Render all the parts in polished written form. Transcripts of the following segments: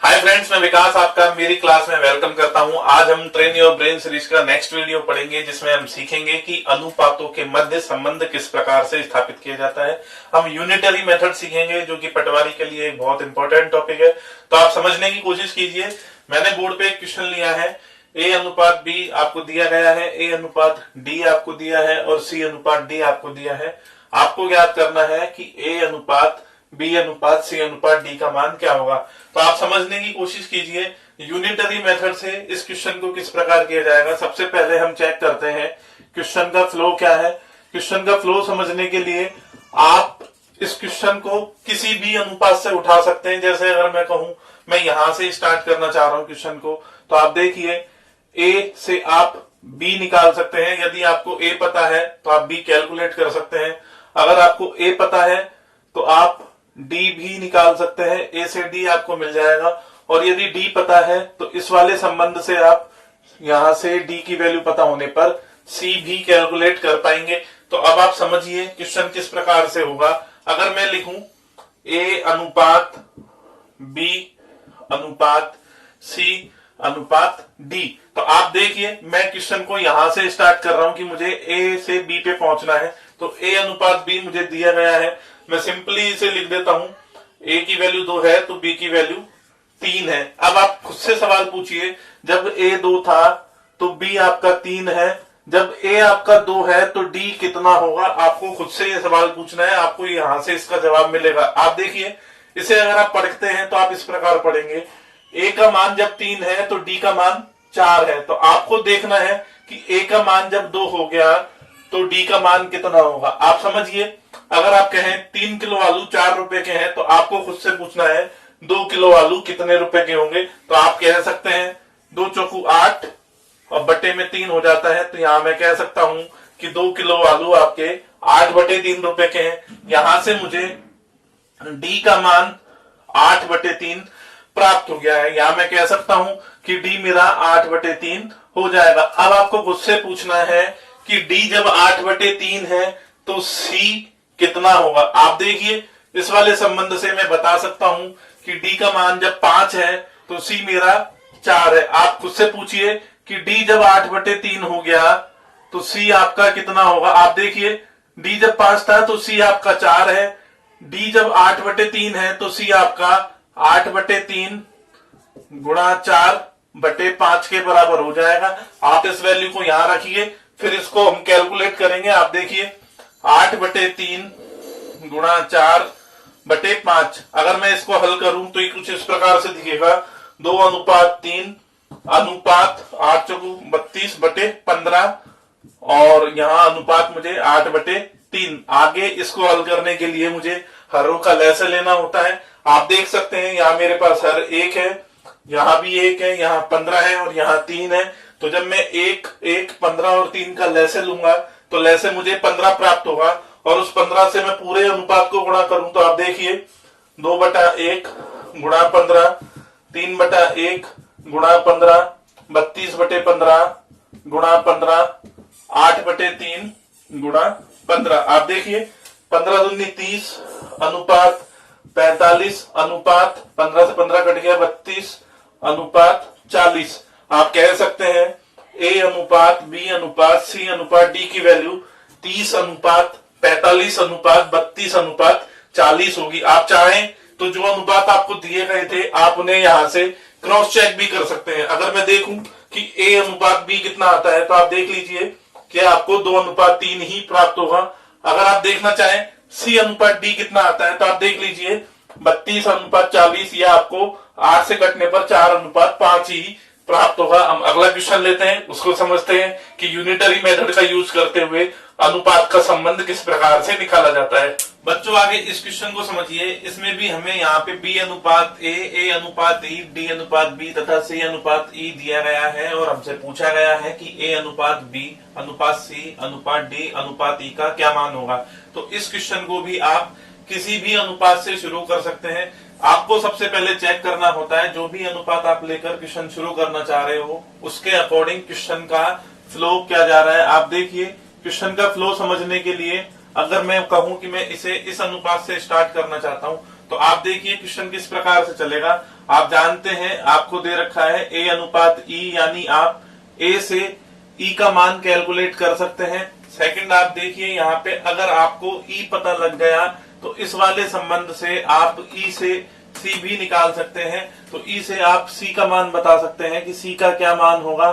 Hi friends, मैं विकास आपका मेरी क्लास में वेलकम करता हूं। आज हम ट्रेन योर ब्रेन सीरीज का नेक्स्ट वीडियो पढ़ेंगे, जिसमें हम सीखेंगे कि अनुपातों के मध्य संबंध किस प्रकार से स्थापित किया जाता है। हम यूनिटरी मेथड सीखेंगे, जो कि पटवारी के लिए एक बहुत इंपॉर्टेंट टॉपिक है। तो आप समझने की कोशिश कीजिए। मैंने बोर्ड पे एक क्वेश्चन लिया है, ए अनुपात बी आपको दिया गया है, ए अनुपात डी आपको दिया है और सी अनुपात डी आपको दिया है। आपको ज्ञात करना है कि ए अनुपात बी अनुपात सी अनुपात डी का मान क्या होगा। तो आप समझने की कोशिश कीजिए यूनिटरी मेथड से इस क्वेश्चन को किस प्रकार किया जाएगा। सबसे पहले हम चेक करते हैं क्वेश्चन का फ्लो क्या है। क्वेश्चन का फ्लो समझने के लिए आप इस क्वेश्चन को किसी भी अनुपात से उठा सकते हैं। जैसे अगर मैं कहूं मैं यहां से स्टार्ट करना चाह रहा हूं क्वेश्चन को, तो आप देखिए ए से आप बी निकाल सकते हैं। यदि आपको ए पता है तो आप बी कैलकुलेट कर सकते हैं। अगर आपको ए पता है तो आप डी भी निकाल सकते हैं, ए से डी आपको मिल जाएगा। और यदि डी पता है तो इस वाले संबंध से आप यहां से डी की वैल्यू पता होने पर सी भी कैलकुलेट कर पाएंगे। तो अब आप समझिए क्वेश्चन किस प्रकार से होगा। अगर मैं लिखूं ए अनुपात बी अनुपात सी अनुपात डी, तो आप देखिए मैं क्वेश्चन को यहां से स्टार्ट कर रहा हूं कि मुझे ए से बी पे पहुंचना है। तो ए अनुपात बी मुझे दिया गया है, मैं सिंपली इसे लिख देता हूं। ए की वैल्यू 2 है तो बी की वैल्यू 3 है। अब आप खुद से सवाल पूछिए, जब ए 2 था तो बी आपका 3 है, जब ए आपका 2 है तो डी कितना होगा। आपको खुद से ये सवाल पूछना है, आपको यहां से इसका जवाब मिलेगा। आप देखिए इसे अगर आप पढ़ते हैं तो आप इस प्रकार पढ़ेंगे, ए का मान जब 3 है तो डी का मान 4 है। तो आपको देखना है कि ए का मान जब 2 हो गया तो डी का मान कितना होगा। आप समझिए, अगर आप कहें 3 किलो आलू 4 रुपए के हैं तो आपको खुद से पूछना है 2 किलो आलू कितने रुपए के होंगे। तो आप कह सकते हैं 2 चौकू 8 और बटे में 3 हो जाता है। तो यहां मैं कह सकता हूं कि 2 किलो आलू आपके 8 बटे 3 रुपए के हैं। यहां से मुझे डी का मान 8 बटे 3 प्राप्त हो गया है। यहां मैं कह सकता हूं कि डी मेरा 8 बटे 3 हो जाएगा। अब आपको खुद से पूछना है कि डी जब 8 बटे 3 है तो सी कितना होगा। आप देखिए इस वाले संबंध से मैं बता सकता हूं कि डी का मान जब 5 है तो सी मेरा 4 है। आप खुद से पूछिए कि डी जब 8 बटे 3 हो गया तो सी आपका कितना होगा। आप देखिए डी जब 5 था तो सी आपका 4 है, डी जब 8 बटे 3 है तो सी आपका 8 बटे 3 गुणा 4 बटे 5 के बराबर हो जाएगा। आप इस वैल्यू को यहां रखिए, फिर इसको हम कैलकुलेट करेंगे। आप देखिए 8 बटे 3 गुणा 4 बटे 5, अगर मैं इसको हल करूं तो ये कुछ इस प्रकार से दिखेगा, 2 अनुपात 3 अनुपात 8 चौकू 32 बटे 15 और यहाँ अनुपात मुझे 8 बटे 3। आगे इसको हल करने के लिए मुझे हरों का लैसे लेना होता है। आप देख सकते हैं यहाँ मेरे पास हर 1 है, यहाँ भी 1 है, यहाँ 15 है और यहाँ 3 है। तो जब मैं 1, 15 और 3 का लैसे लूंगा तो लैसे मुझे 15 प्राप्त होगा। और उस 15 से मैं पूरे अनुपात को गुणा करूं तो आप देखिए 2 बटा 1 गुणा 15, 3 बटा 1 गुणा 15, 32 बटे 15 गुणा 15, 8 बटे 3 गुणा 15। आप देखिए 15 दूनी 30 अनुपात 45 अनुपात 15 से 15 कट गया 32 अनुपात 40। आप कह सकते हैं ए अनुपात बी अनुपात सी अनुपात डी की वैल्यू 30 अनुपात 45 अनुपात 32 अनुपात 40 होगी। आप चाहें तो जो अनुपात आपको दिए गए थे आप उन्हें यहां से क्रॉस चेक भी कर सकते हैं। अगर मैं देखूं कि ए अनुपात बी कितना आता है तो आप देख लीजिए कि आपको 2 अनुपात 3 ही प्राप्त होगा। अगर आप देखना चाहें सी अनुपात डी कितना आता है तो आप देख लीजिए 32 अनुपात 40, या आपको 8 से कटने पर 4 अनुपात 5 ही प्राप्त होगा। हम अगला क्वेश्चन लेते हैं, उसको समझते हैं कि यूनिटरी मेथड का यूज करते हुए अनुपात का संबंध किस प्रकार से निकाला जाता है। बच्चों आगे इस क्वेश्चन को समझिए। इसमें भी हमें यहाँ पे बी अनुपात ए अनुपात ई, डी अनुपात बी तथा सी अनुपात ई दिया गया है और हमसे पूछा गया है कि ए अनुपात बी अनुपात सी अनुपात डी अनुपात ई का क्या मान होगा। तो इस क्वेश्चन को भी आप किसी भी अनुपात से शुरू कर सकते हैं। आपको सबसे पहले चेक करना होता है जो भी अनुपात आप लेकर क्वेश्चन शुरू करना चाह रहे हो उसके अकॉर्डिंग क्वेश्चन का फ्लो क्या जा रहा है। आप देखिए क्वेश्चन का फ्लो समझने के लिए अगर मैं कहूं कि मैं इसे इस अनुपात से स्टार्ट करना चाहता हूं तो आप देखिए क्वेश्चन किस प्रकार से चलेगा। आप जानते हैं आपको दे रखा है A अनुपात E, यानी आप A से E का मान कैलकुलेट कर सकते हैं। सेकंड आप देखिए यहाँ पे, अगर आपको E पता लग गया तो इस वाले संबंध से आप E से C भी निकाल सकते हैं। तो E से आप C का मान बता सकते हैं कि C का क्या मान होगा।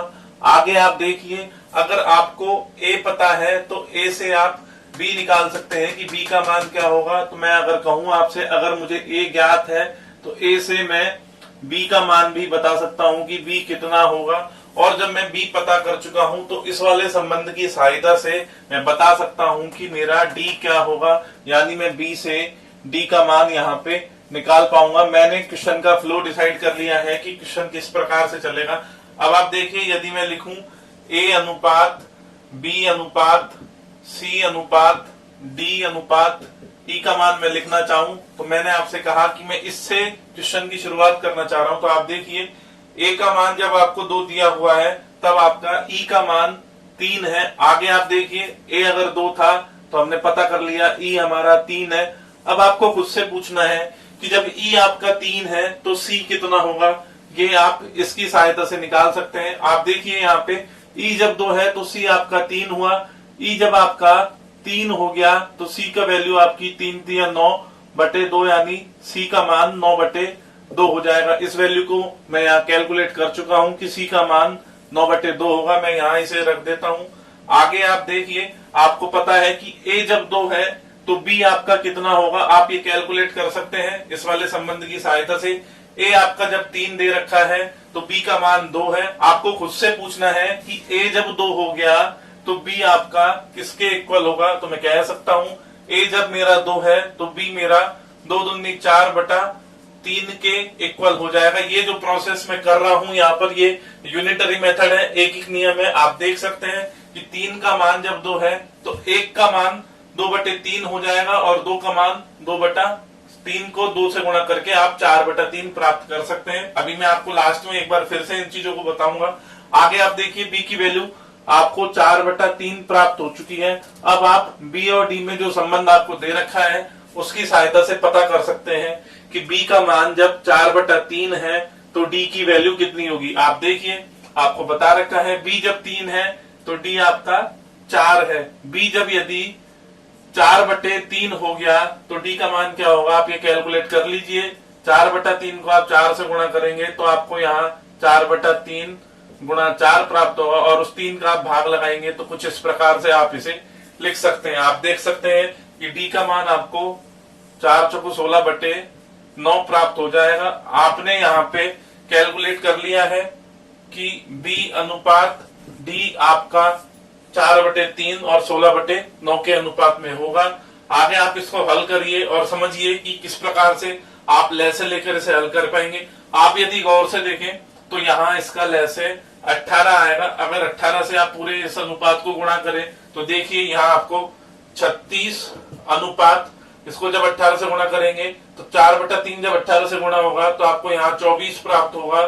आगे आप देखिए, अगर आपको A पता है तो A से आप B निकाल सकते हैं कि B का मान क्या होगा। तो मैं अगर कहूं आपसे, अगर मुझे A ज्ञात है तो A से मैं B का मान भी बता सकता हूं कि B कितना होगा। और जब मैं B पता कर चुका हूं तो इस वाले संबंध की सहायता से मैं बता सकता हूं कि मेरा D क्या होगा, यानी मैं B से D का मान यहाँ पे निकाल पाऊंगा। मैंने क्वेश्चन का फ्लो डिसाइड कर लिया है कि क्वेश्चन किस प्रकार से चलेगा। अब आप देखिए, यदि मैं लिखूं A अनुपात B अनुपात C अनुपात D अनुपात E का मान मैं लिखना चाहूं, तो मैंने आपसे कहा कि मैं इससे क्वेश्चन की शुरुआत करना चाह रहा हूं। तो आप देखिए, A का मान जब आपको 2 दिया हुआ है तब आपका E का मान 3 है। आगे आप देखिए, A अगर 2 था तो हमने पता कर लिया E हमारा 3 है। अब आपको खुद से पूछना है कि जब E आपका 3 है तो C कितना होगा। ये आप इसकी सहायता से निकाल सकते हैं। आप देखिए यहाँ पे, E जब 2 है तो C आपका 3 हुआ। E जब आपका 3 हो गया तो C का वैल्यू आपकी 3 9 बटे 2, यानी C का मान 9 बटे 2 हो जाएगा। इस वैल्यू को मैं यहाँ कैलकुलेट कर चुका हूं कि C का मान 9 बटे 2 होगा। मैं यहाँ इसे रख देता हूं। आगे आप देखिए, आपको पता है कि A जब 2 है तो B आपका कितना होगा, आप ये कैलकुलेट कर सकते हैं इस वाले संबंध की सहायता से। A आपका जब 3 दे रखा है तो B का मान 2 है। आपको खुद से पूछना है कि A जब 2 हो गया तो B आपका किसके इक्वल होगा। तो मैं कह सकता हूं A जब मेरा 2 है तो B मेरा 2 दूनी 4 बटा 3 के इक्वल हो जाएगा। ये जो प्रोसेस मैं कर रहा हूं यहाँ पर, ये यूनिटरी मेथड है, एक एक नियम है। आप देख सकते हैं कि 3 का मान जब 2 है तो 1 का मान 2 बटे 3 हो जाएगा और 2 का मान 2 बटा 3 को 2 से गुणा करके आप 4 बटा 3 प्राप्त कर सकते हैं। अभी मैं आपको लास्ट में एक बार फिर से इन चीजों को बताऊंगा। आगे आप देखिए, B की वैल्यू आपको 4 बटा 3 प्राप्त हो चुकी है। अब आप B और D में जो संबंध आपको दे रखा है उसकी सहायता से पता कर सकते हैं कि B का मान जब 4 बटा 3 है तो D की वैल्यू कितनी होगी। आप देखिए, आपको बता रखा है B जब 3 है तो D आपका 4 है। B जब यदि 4 बटे 3 हो गया तो D का मान क्या होगा, आप ये कैलकुलेट कर लीजिए। 4 बटा 3 को आप 4 से गुणा करेंगे तो आपको यहाँ 4 बटा 3 गुणा 4 प्राप्त होगा और उस 3 का आप भाग लगाएंगे तो कुछ इस प्रकार से आप इसे लिख सकते हैं। आप देख सकते हैं कि D का मान आपको 4 चौको 16 बटे 9 प्राप्त हो जाएगा। आपने यहाँ पे कैलकुलेट कर लिया है कि B अनुपात D आपका 4 बटे 3 और 16 बटे 9 के अनुपात में होगा। आगे आप इसको हल करिए और समझिए कि किस प्रकार से आप लय से लेकर इसे हल कर पाएंगे। आप यदि गौर से देखें तो यहाँ इसका लय से 18 आएगा। अगर 18 से आप पूरे इस अनुपात को गुणा करें तो देखिए यहाँ आपको 36 अनुपात, इसको जब 18 से गुणा करेंगे तो 4 बटा 3 जब 18 से गुणा होगा तो आपको यहाँ 24 प्राप्त होगा।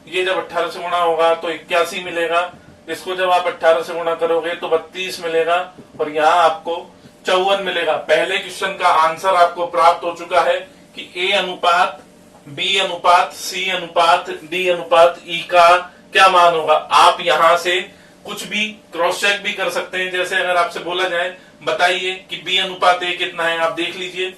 ये जब 18 से गुणा होगा तो 81 मिलेगा। इसको जब आप 18 से गुणा करोगे तो 32 मिलेगा और यहाँ आपको 54 मिलेगा। पहले क्वेश्चन का आंसर आपको प्राप्त हो चुका है कि A अनुपात B अनुपात C अनुपात D अनुपात E का क्या मान होगा। आप यहाँ से कुछ भी क्रॉस चेक भी कर सकते हैं। जैसे अगर आपसे बोला जाए बताइए कि B अनुपात A कितना है, आप देख लीजिए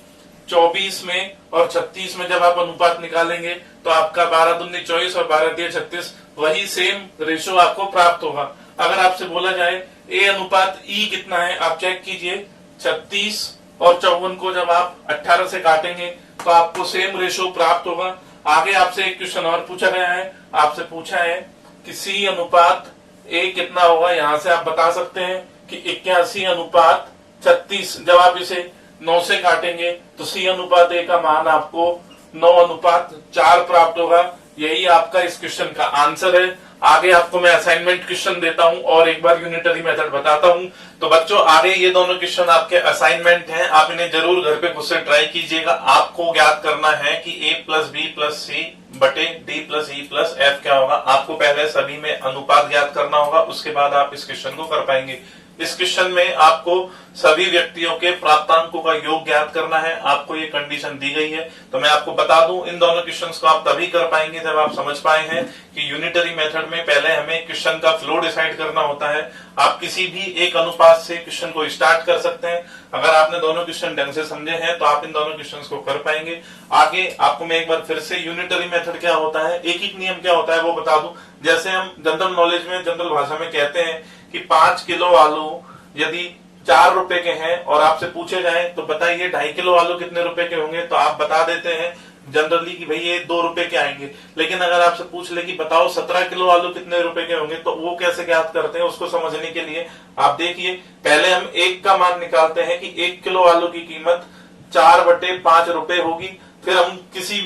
24 में और 36 में जब आप अनुपात निकालेंगे तो आपका 12 दूनी 24 और 12 दिए 36, वही सेम रेशो आपको प्राप्त होगा। अगर आपसे बोला जाए A अनुपात E कितना है, आप चेक कीजिए 36 और 54 को जब आप 18 से काटेंगे तो आपको सेम रेशो प्राप्त होगा। आगे आपसे एक क्वेश्चन और पूछा गया है, आपसे पूछा है कि C अनुपात A कितना होगा। यहाँ से आप बता सकते हैं कि 81 अनुपात 36, जब आप इसे 9 से काटेंगे तो C अनुपात A का मान आपको 9 अनुपात 4 प्राप्त होगा। यही आपका इस क्वेश्चन का आंसर है। आगे आपको मैं असाइनमेंट क्वेश्चन देता हूं और एक बार यूनिटरी मेथड बताता हूं। तो बच्चों, आगे ये दोनों क्वेश्चन आपके असाइनमेंट हैं, आप इन्हें जरूर घर पे खुद से ट्राई कीजिएगा। आपको ज्ञात करना है कि A plus B plus C बटे D plus E plus F क्या होगा। आपको पहले सभी में अनुपात ज्ञात करना होगा, उसके बाद आप इस क्वेश्चन को कर पाएंगे। इस क्वेश्चन में आपको सभी व्यक्तियों के प्राप्तांकों का योग ज्ञात करना है, आपको ये कंडीशन दी गई है। तो मैं आपको बता दूं, इन दोनों क्वेश्चंस को आप तभी कर पाएंगे जब आप समझ पाए हैं कि यूनिटरी मेथड में पहले हमें क्वेश्चन का फ्लो डिसाइड करना होता है। आप किसी भी एक अनुपात से क्वेश्चन को स्टार्ट कर सकते हैं। अगर आपने दोनों क्वेश्चन ढंग से समझे हैं तो आप इन दोनों क्वेश्चंस को कर पाएंगे। आगे आपको मैं एक बार फिर से यूनिटरी मेथड क्या होता है, एक एक नियम क्या होता है वो बता दूं। जैसे हम जनरल नॉलेज में, जनरल भाषा में कहते हैं कि 5 किलो आलू यदि 4 रुपए के हैं और आपसे पूछे जाए तो बताइए 2.5 किलो आलू कितने रुपए के होंगे, तो आप बता देते हैं जनरली कि भाई ये 2 रुपए के आएंगे। लेकिन अगर आपसे पूछ ले कि बताओ 17 किलो आलू कितने रुपए के होंगे, तो वो कैसे ज्ञात करते हैं, उसको समझने के लिए आप देखिए, पहले हम 1 का मान निकालते हैं कि 1 किलो आलू की कीमत 4/5 रुपए होगी। फिर हम किसी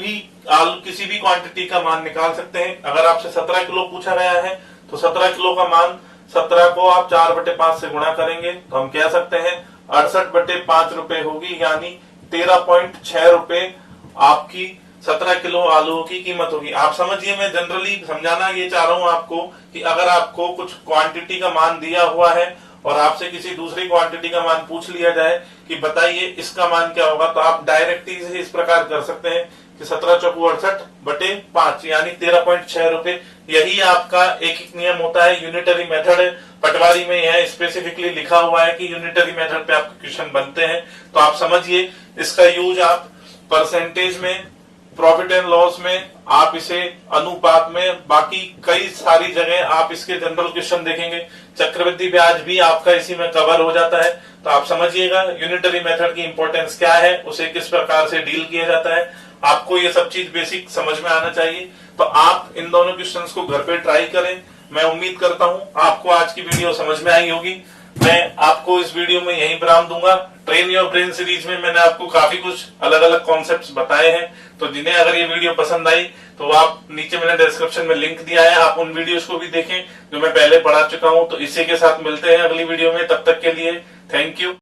भी क्वांटिटी का मान निकाल सकते हैं। अगर आपसे 17 किलो पूछा गया है तो 17 किलो का मान 17 को आप 4/5 से गुणा करेंगे तो हम कह सकते हैं 68/5 रुपए होगी, यानी 13.6 रुपए आपकी 17 किलो आलू की कीमत होगी। आप समझिए, मैं जनरली समझाना ये चाह रहा हूं आपको कि अगर आपको कुछ क्वांटिटी का मान दिया हुआ है और आपसे किसी दूसरी क्वांटिटी का मान पूछ लिया जाए कि बताइए इसका मान क्या होगा, तो आप डायरेक्टली इसे इस प्रकार कर सकते हैं कि 17 चौको 68/5 यानी 13.6 रुपए। यही आपका एक एक नियम होता है, यूनिटरी मेथड है। पटवारी में यह स्पेसिफिकली लिखा हुआ है कि यूनिटरी मेथड पे आपके क्वेश्चन बनते हैं। तो आप समझिए, इसका यूज आप परसेंटेज में, प्रॉफिट एंड लॉस में, आप इसे अनुपात में, बाकी कई सारी जगह आप इसके जनरल क्वेश्चन देखेंगे। चक्रवृद्धि ब्याज भी आपका इसी में कवर हो जाता है। तो आप समझिएगा यूनिटरी मेथड की इंपॉर्टेंस क्या है, उसे किस प्रकार से डील किया जाता है, आपको ये सब चीज बेसिक समझ में आना चाहिए। तो आप इन दोनों क्वेश्चंस को घर पे ट्राई करें। मैं उम्मीद करता हूं आपको आज की वीडियो समझ में आई होगी। मैं आपको इस वीडियो में यही विराम दूंगा। ट्रेन योर ब्रेन सीरीज में मैंने आपको काफी कुछ अलग अलग कॉन्सेप्ट्स बताए हैं, तो जिन्हें अगर ये वीडियो पसंद आई तो आप नीचे मैंने डिस्क्रिप्शन में लिंक दिया है, आप उन वीडियोस को भी देखें जो मैं पहले पढ़ा चुका हूं। तो इसी के साथ मिलते हैं अगली वीडियो में, तब तक के लिए थैंक यू।